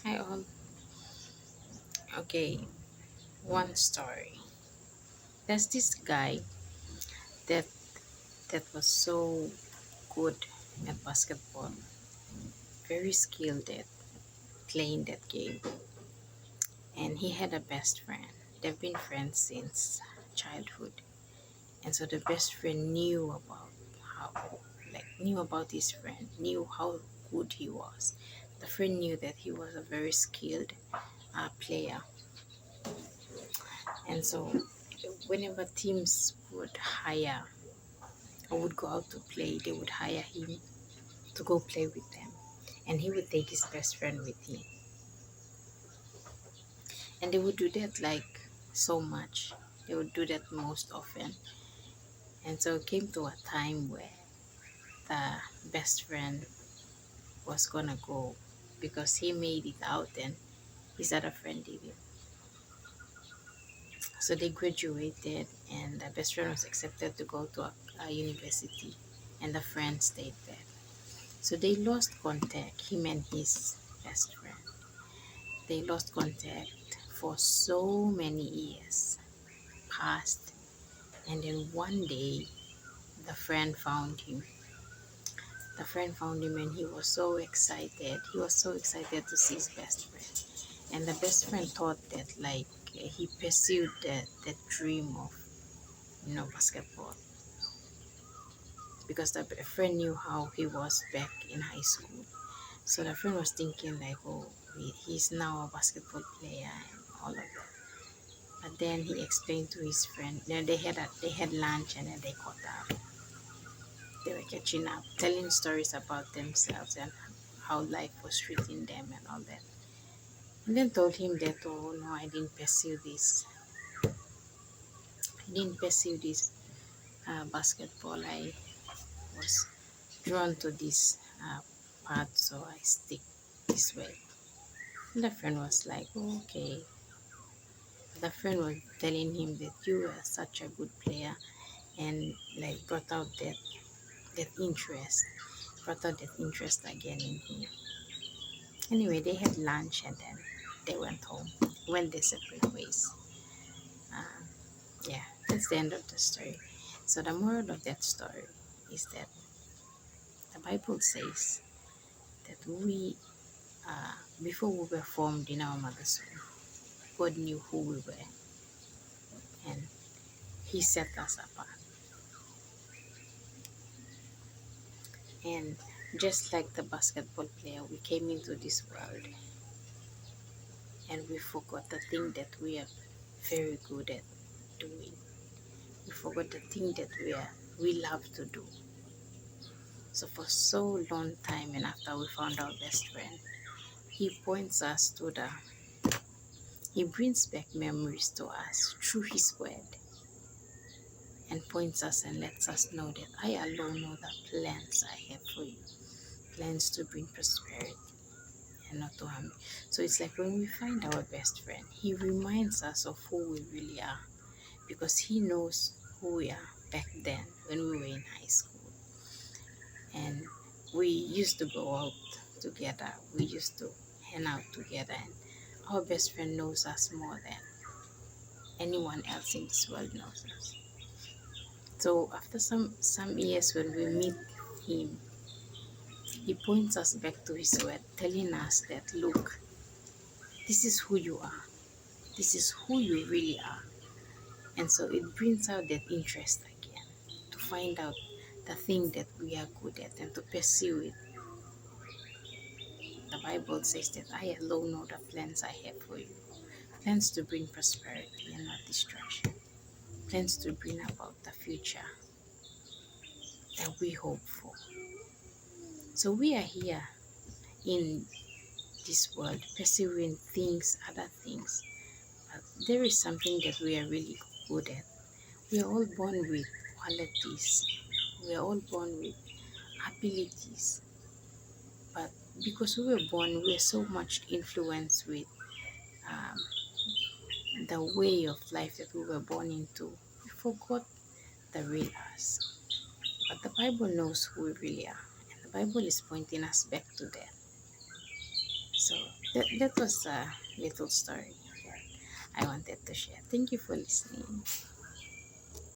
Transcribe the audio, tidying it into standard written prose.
Hi all. Okay, one story. There's this guy that was so good at basketball, very skilled at playing that game, and he had a best friend. They've been friends since childhood, and so the best friend how knew about his friend, knew how good he was. The friend knew that he was a very skilled player, and so whenever teams would hire or would go out to play, they would hire him to go play with them. And he would take his best friend with him. And they would do that like so much. They would do that most often. And so it came to a time where the best friend was gonna go because he made it out and his other friend didn't. So they graduated and the best friend was accepted to go to a university and the friend stayed back. So they lost contact, him and his best friend. They lost contact for so many years passed, and then one day the friend found him and he was so excited. He was so excited to see his best friend, and the best friend thought that like he pursued that dream of basketball, because the friend knew how he was back in high school. So the friend was thinking like, oh, he's now a basketball player and all of that. But then he explained to his friend. Then they had lunch and then they caught up. They were catching up, telling stories about themselves and how life was treating them and all that. And then told him that, oh no, I didn't pursue this basketball. I was drawn to this path, so I stick this way. And the friend was like, oh, okay. The friend was telling him that you are such a good player and like that interest, brought out that interest again in him. Anyway, they had lunch and then they went home. Went their separate ways. Uh, yeah, that's the end of the story. So the moral of that story is that the Bible says that before we were formed in our mother's womb, God knew who we were and He set us apart. And just like the basketball player, we came into this world and we forgot the thing that we are very good at doing. We forgot the thing that we love to do. So for so long time, and after we found our best friend, he points us to he brings back memories to us through his word and points us and lets us know that I alone know the plans I have for you. Plans to bring prosperity and not to harm you. So it's like when we find our best friend, he reminds us of who we really are because he knows who we are back then when we were in high school. And we used to go out together. We used to hang out together, and our best friend knows us more than anyone else in this world knows us. So after some years, when we meet him, he points us back to his word, telling us that look, this is who you are. This is who you really are. And so it brings out that interest again to find out the thing that we are good at and to pursue it. The Bible says that I alone know the plans I have for you. Plans to bring prosperity and not destruction. Plans to bring about the future that we hope for. So we are here in this world pursuing things, other things. But there is something that we are really good at. We are all born with qualities. We are all born with abilities. But because we were born, we are so much influenced with um, the way of life that we were born into. We forgot the real us. But the Bible knows who we really are. And the Bible is pointing us back to that. So That was a little story that I wanted to share. Thank you for listening.